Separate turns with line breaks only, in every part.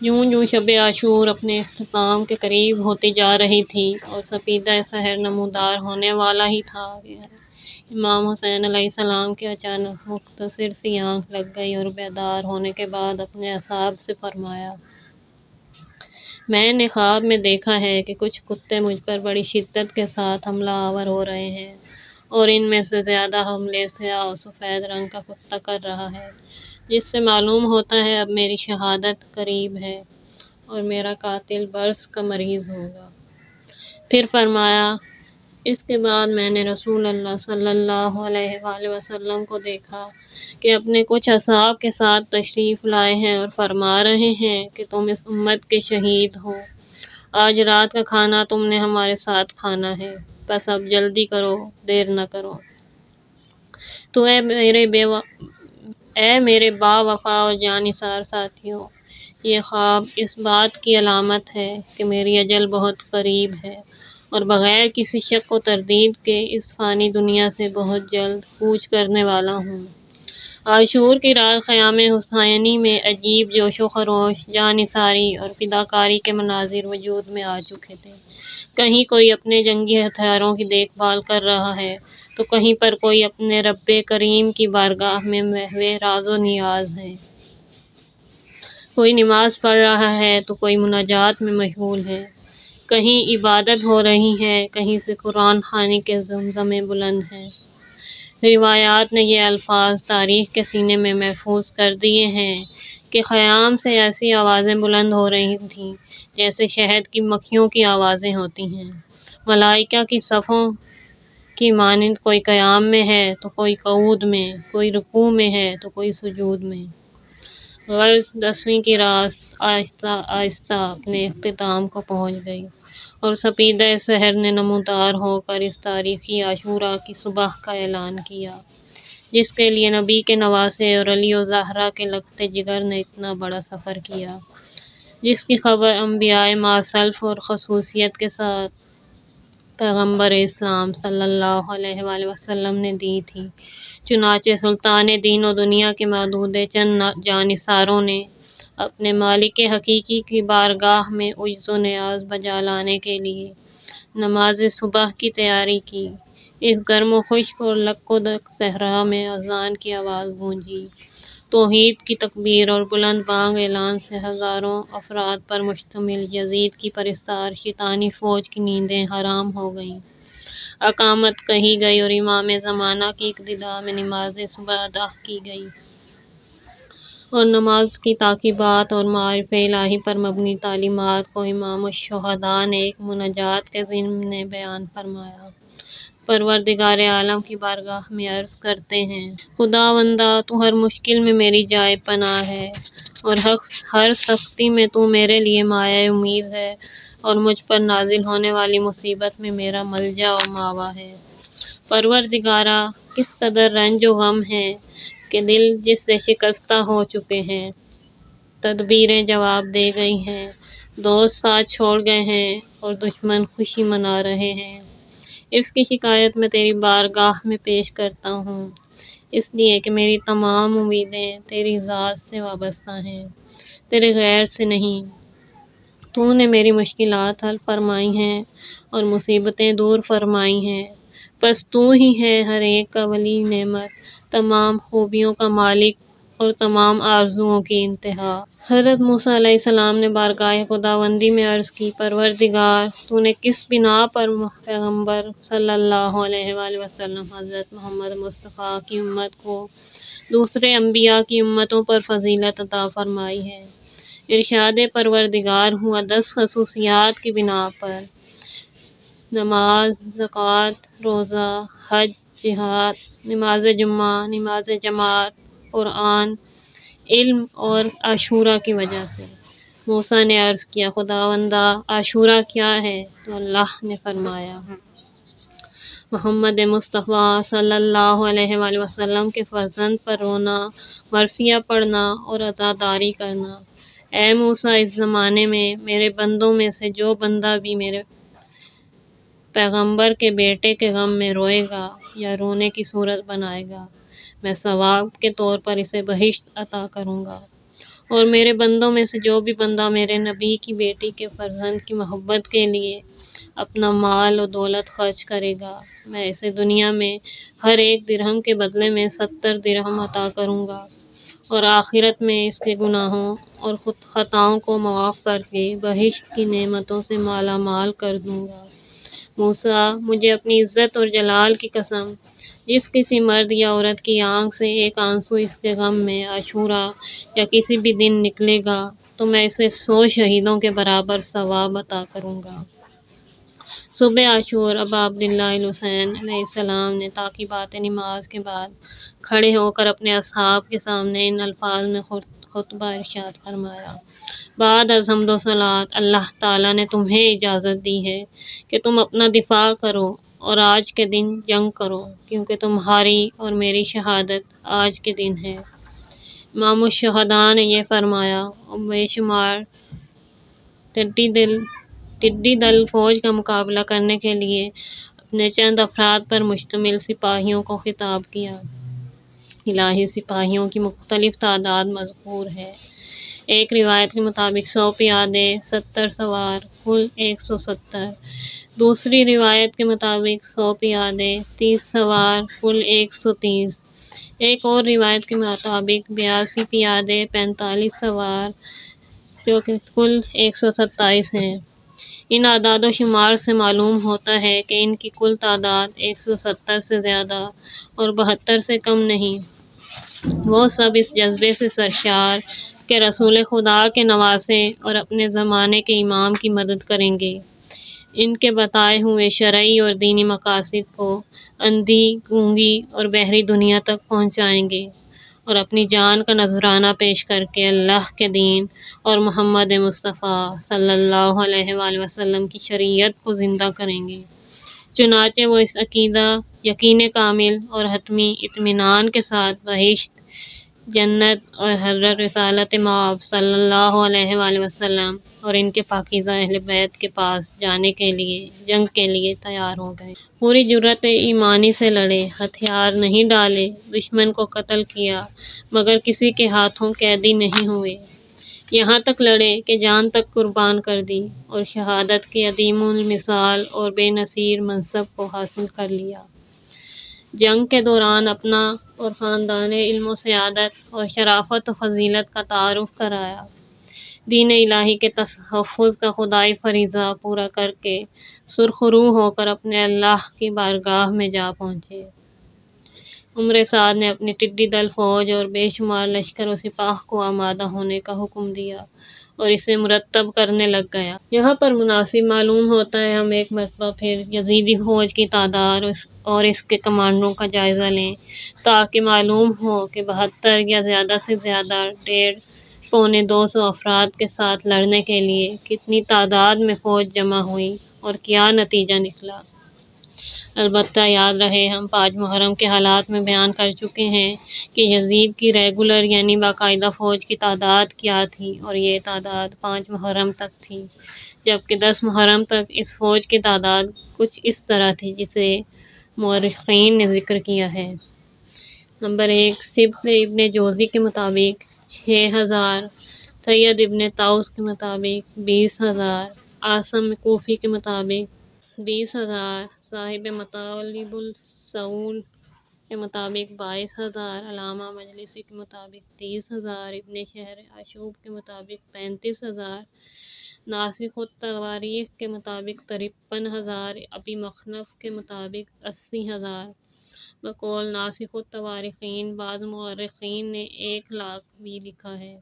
یوں یوں شب عاشور اپنے اختتام کے قریب ہوتی جا رہی تھی اور سپیدہ سحر نمودار ہونے والا ہی تھا کہ امام حسین علیہ السلام کی اچانک مختصر سی آنکھ لگ گئی اور بیدار ہونے کے بعد اپنے اعصاب سے فرمایا، میں نے خواب میں دیکھا ہے کہ کچھ کتے مجھ پر بڑی شدت کے ساتھ حملہ آور ہو رہے ہیں، اور ان میں سے زیادہ حملے سیاہ و سفید رنگ کا کتا کر رہا ہے، جس سے معلوم ہوتا ہے اب میری شہادت قریب ہے اور میرا قاتل برص کا مریض ہوگا۔ پھر فرمایا، اس کے بعد میں نے رسول اللہ صلی اللہ علیہ وآلہ وسلم کو دیکھا کہ اپنے کچھ اصحاب کے ساتھ تشریف لائے ہیں اور فرما رہے ہیں کہ تم اس امت کے شہید ہو، آج رات کا کھانا تم نے ہمارے ساتھ کھانا ہے، بس اب جلدی کرو، دیر نہ کرو۔ تو اے میرے با وفا اور جانثار ساتھیوں، یہ خواب اس بات کی علامت ہے کہ میری اجل بہت قریب ہے اور بغیر کسی شک و تردید کے اس فانی دنیا سے بہت جلد کوچ کرنے والا ہوں۔ عاشور کی رات خیام حسینی میں عجیب جوش و خروش، جانثاری اور فداکاری کے مناظر وجود میں آ چکے تھے۔ کہیں کوئی اپنے جنگی ہتھیاروں کی دیکھ بھال کر رہا ہے تو کہیں پر کوئی اپنے رب کریم کی بارگاہ میں محو راز و نیاز ہے، کوئی نماز پڑھ رہا ہے تو کوئی مناجات میں مشغول ہے، کہیں عبادت ہو رہی ہے، کہیں سے قرآن خوانی کے زمزمے بلند ہیں۔ روایات نے یہ الفاظ تاریخ کے سینے میں محفوظ کر دیے ہیں کہ خیام سے ایسی آوازیں بلند ہو رہی تھیں جیسے شہد کی مکھیوں کی آوازیں ہوتی ہیں، ملائکہ کی صفوں کی مانند، کوئی قیام میں ہے تو کوئی قعود میں، کوئی رکوع میں ہے تو کوئی سجود میں۔ غرض 10ویں کی رات آہستہ آہستہ اپنے اختتام کو پہنچ گئی اور سپیدہ سحر نے نمودار ہو کر اس تاریخی عاشورہ کی صبح کا اعلان کیا، جس کے لیے نبی کے نواسے اور علی و زہرا کے لگتے جگر نے اتنا بڑا سفر کیا، جس کی خبر انبیاء ماسلف اور خصوصیت کے ساتھ پیغمبر اسلام صلی اللہ علیہ وآلہ وسلم نے دی تھی۔ چنانچہ سلطان دین و دنیا کے معدود چند جانثاروں نے اپنے مالک حقیقی کی بارگاہ میں عجز و نیاز بجا لانے کے لیے نماز صبح کی تیاری کی۔ اس گرم و خشک اور لک و دک صحرا میں اذان کی آواز گونجی، توحید کی تکبیر اور بلند بانگ اعلان سے ہزاروں افراد پر مشتمل یزید کی پرستار شیطانی فوج کی نیندیں حرام ہو گئیں، اقامت کہی گئی اور امام زمانہ کی اقتداء میں نماز صبح ادا کی گئی، اور نماز کی تعقیبات اور معارف الہی پر مبنی تعلیمات کو امام الشہداء نے ایک مناجات کے ضمن بیان فرمایا۔ پروردگار عالم کی بارگاہ میں عرض کرتے ہیں، خداوندا تو ہر مشکل میں میری جائے پناہ ہے اور ہر سختی میں تو میرے لیے مایہ امید ہے اور مجھ پر نازل ہونے والی مصیبت میں میرا ملجا و ماوا ہے۔ پروردگارا، کس قدر رنج و غم ہے کہ دل جس سے شکستہ ہو چکے ہیں، تدبیریں جواب دے گئی ہیں، دوست ساتھ چھوڑ گئے ہیں اور دشمن خوشی منا رہے ہیں۔ اس کی شکایت میں تیری بارگاہ میں پیش کرتا ہوں، اس لیے کہ میری تمام امیدیں تیری ذات سے وابستہ ہیں، تیرے غیر سے نہیں۔ تو نے میری مشکلات حل فرمائی ہیں اور مصیبتیں دور فرمائی ہیں، بس تو ہی ہے ہر ایک کا ولی نعمت، تمام خوبیوں کا مالک اور تمام آرزوؤں کی انتہا۔ حضرت موسیٰ علیہ السلام نے بارگاہ خداوندی میں عرض کی، پروردگار، تو نے کس بنا پر پیغمبر صلی اللہ علیہ وآلہ وسلم حضرت محمد مصطفیٰ کی امت کو دوسرے انبیاء کی امتوں پر فضیلت عطا فرمائی ہے؟ ارشاد پروردگار ہوا 10 خصوصیات کی بنا پر: نماز، زکوٰۃ، روزہ، حج، جہاد، نماز جمعہ، نماز جماعت، قرآن، علم اور عاشورہ کی وجہ سے۔ موسیٰ نے عرض کیا، خداوندا، عاشورہ کیا ہے؟ تو اللہ نے فرمایا، محمد مصطفیٰ صلی اللہ علیہ وآلہ وسلم کے فرزند پر رونا، مرثیہ پڑھنا اور عزاداری کرنا۔ اے موسیٰ، اس زمانے میں میرے بندوں میں سے جو بندہ بھی میرے پیغمبر کے بیٹے کے غم میں روئے گا یا رونے کی صورت بنائے گا، میں ثواب کے طور پر اسے بہشت عطا کروں گا، اور میرے بندوں میں سے جو بھی بندہ میرے نبی کی بیٹی کے فرزند کی محبت کے لیے اپنا مال و دولت خرچ کرے گا، میں اسے دنیا میں ہر ایک درہم کے بدلے میں 70 درہم عطا کروں گا، اور آخرت میں اس کے گناہوں اور خود خطاؤں کو معاف کر کے بہشت کی نعمتوں سے مالا مال کر دوں گا۔ موسیٰ، مجھے اپنی عزت اور جلال کی قسم، جس کسی مرد یا عورت کی آنکھ سے ایک آنسو اس کے غم میں عاشورہ یا کسی بھی دن نکلے گا تو میں اسے 100 شہیدوں کے برابر ثواب عطا کروں گا۔ صبح عاشور ابا عبداللہ الحسین علیہ السلام نے تعقیبات نماز کے بعد کھڑے ہو کر اپنے اصحاب کے سامنے ان الفاظ میں خطبہ ارشاد فرمایا: بعد از حمد و صلوات، اللہ تعالیٰ نے تمہیں اجازت دی ہے کہ تم اپنا دفاع کرو اور آج کے دن جنگ کرو، کیونکہ تمہاری اور میری شہادت آج کے دن ہے۔ امام الشہداء نے یہ فرمایا اور بے شمار ٹڈی دل فوج کا مقابلہ کرنے کے لیے اپنے چند افراد پر مشتمل سپاہیوں کو خطاب کیا۔ الہی سپاہیوں کی مختلف تعداد مذکور ہے۔ ایک روایت کے مطابق 100 پیادے، 70 سوار، کل 170۔ دوسری روایت کے مطابق 100 پیادے، 30 سوار، کل 130۔ ایک اور روایت کے مطابق 82 پیادے، 45 سوار، جو کہ کل 127 ہیں۔ ان اعداد و شمار سے معلوم ہوتا ہے کہ ان کی کل تعداد 170 سے زیادہ اور 72 سے کم نہیں۔ وہ سب اس جذبے سے سرشار کہ رسول خدا کے نواسے اور اپنے زمانے کے امام کی مدد کریں گے، ان کے بتائے ہوئے شرعی اور دینی مقاصد کو اندھی، گونگی اور بہری دنیا تک پہنچائیں گے، اور اپنی جان کا نذرانہ پیش کر کے اللہ کے دین اور محمد مصطفیٰ صلی اللہ علیہ وآلہ وسلم کی شریعت کو زندہ کریں گے۔ چنانچہ وہ اس عقیدہ، یقین کامل اور حتمی اطمینان کے ساتھ بہشت، جنت اور حضرت رسالت مآب صلی اللہ علیہ وآلہ وسلم اور ان کے پاکیزہ اہل بیت کے پاس جانے کے لیے جنگ کے لیے تیار ہو گئے۔ پوری جرأت ایمانی سے لڑے، ہتھیار نہیں ڈالے، دشمن کو قتل کیا، مگر کسی کے ہاتھوں قیدی نہیں ہوئے، یہاں تک لڑے کہ جان تک قربان کر دی، اور شہادت کے عظیم المثال اور بے نظیر منصب کو حاصل کر لیا۔ جنگ کے دوران اپنا اور خاندان علم و سعادت اور شرافت و فضیلت کا تعارف کرایا۔ دین الہی کے تحفظ کا خدائی فریضہ پورا کر کے سرخ روح ہو کر اپنے اللہ کی بارگاہ میں جا پہنچے۔ عمر سعد نے اپنی ٹڈی دل فوج اور بے شمار لشکر و سپاہ کو آمادہ ہونے کا حکم دیا اور اسے مرتب کرنے لگ گیا۔ یہاں پر مناسب معلوم ہوتا ہے ہم ایک مرتبہ پھر یزیدی فوج کی تعداد اور اس کے کمانڈوں کا جائزہ لیں، تاکہ معلوم ہو کہ 72 یا زیادہ سے زیادہ 150-200 افراد کے ساتھ لڑنے کے لیے کتنی تعداد میں فوج جمع ہوئی اور کیا نتیجہ نکلا۔ البتہ یاد رہے ہم 5 محرم کے حالات میں بیان کر چکے ہیں کہ یزید کی ریگولر یعنی باقاعدہ فوج کی تعداد کیا تھی، اور یہ تعداد 5 محرم تک تھی، جبکہ 10 محرم تک اس فوج کی تعداد کچھ اس طرح تھی جسے مورخین نے ذکر کیا ہے۔ نمبر 1، سبط ابن جوزی کے مطابق 6000، سید ابن طاؤس کے مطابق 20,000، عاصم کوفی کے مطابق 20,000، صاحب مطالب الصول کے مطابق 22,000، علامہ مجلسی کے مطابق 30,000، ابن شہر اشوب کے مطابق 35,000، ناسخ التواریخ کے مطابق 53,000، ابی مخنف کے مطابق 80,000۔ بقول ناسخ التواریخین بعض مورخین نے 100,000 بھی لکھا ہے،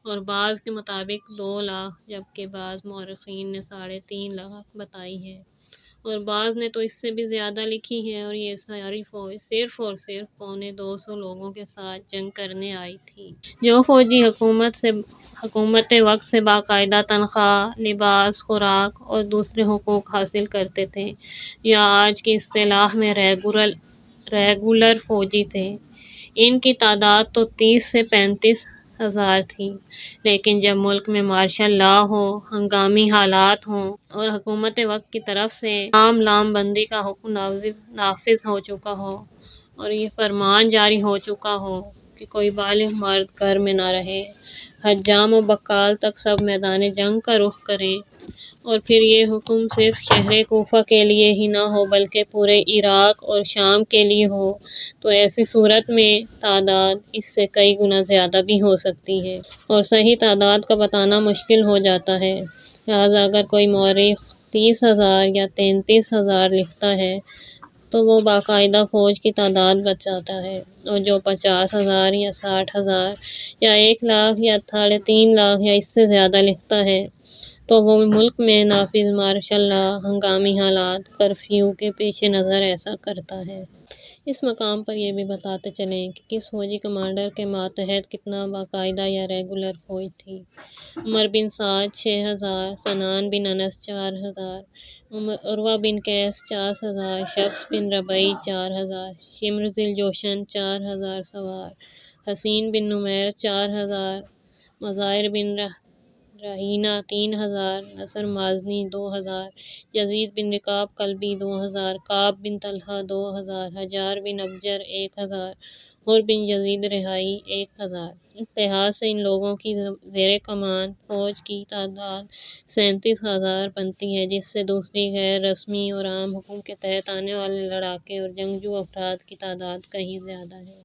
اور بعض کے مطابق 200,000، جبکہ بعض مورخین نے 350,000 بتائی ہے، اور بعض نے تو اس سے بھی زیادہ لکھی ہے، اور یہ ساری فوج صرف اور صرف 250 لوگوں کے ساتھ جنگ کرنے آئی تھی۔ جو فوجی حکومت وقت سے باقاعدہ تنخواہ، لباس، خوراک اور دوسرے حقوق حاصل کرتے تھے، یا آج کی اصطلاح میں ریگولر فوجی تھے، ان کی تعداد تو 30 سے 35,000 تھی، لیکن جب ملک میں مارشل لا ہو، ہنگامی حالات ہوں اور حکومت وقت کی طرف سے عام لام بندی کا حکم نافذ ہو چکا ہو اور یہ فرمان جاری ہو چکا ہو کہ کوئی بالغ مرد گھر میں نہ رہے، حجام و بقال تک سب میدان جنگ کا رخ کریں، اور پھر یہ حکم صرف شہر کوفہ کے لیے ہی نہ ہو بلکہ پورے عراق اور شام کے لیے ہو، تو ایسی صورت میں تعداد اس سے کئی گنا زیادہ بھی ہو سکتی ہے، اور صحیح تعداد کا بتانا مشکل ہو جاتا ہے۔ لہٰذا اگر کوئی مورخ 30,000 یا 33,000 لکھتا ہے تو وہ باقاعدہ فوج کی تعداد بتاتا ہے، اور جو 50,000 یا 60,000 یا 1,00,000 یا 3.5 لاکھ یا اس سے زیادہ لکھتا ہے تو وہ ملک میں نافذ مارشل لا، ہنگامی حالات، کرفیو کے پیش نظر ایسا کرتا ہے۔ اس مقام پر یہ بھی بتاتے چلیں کہ کس فوجی کمانڈر کے ماتحت کتنا باقاعدہ یا ریگولر فوج تھی۔ عمر بن سعد 6,000، سنان بن انس 4,000، عروہ بن قیس 4,000، شفس بن ربیع 4,000، شمر ذی الجوشن 4,000 سوار، حسین بن نمیر 4,000، مظاہر بن رہینہ 3,000، نصر مازنی 2,000، یزید بن رکاب کلبی 2,000، کعب بن طلحہ 2,000، حجار بن ابجر 1,000، حر بن یزید رہائی 1,000۔ اس لحاظ سے ان لوگوں کی زیر کمان فوج کی تعداد 37,000 بنتی ہے، جس سے دوسری غیر رسمی اور عام حکم کے تحت آنے والے لڑاکے اور جنگجو افراد کی تعداد کہیں زیادہ ہے۔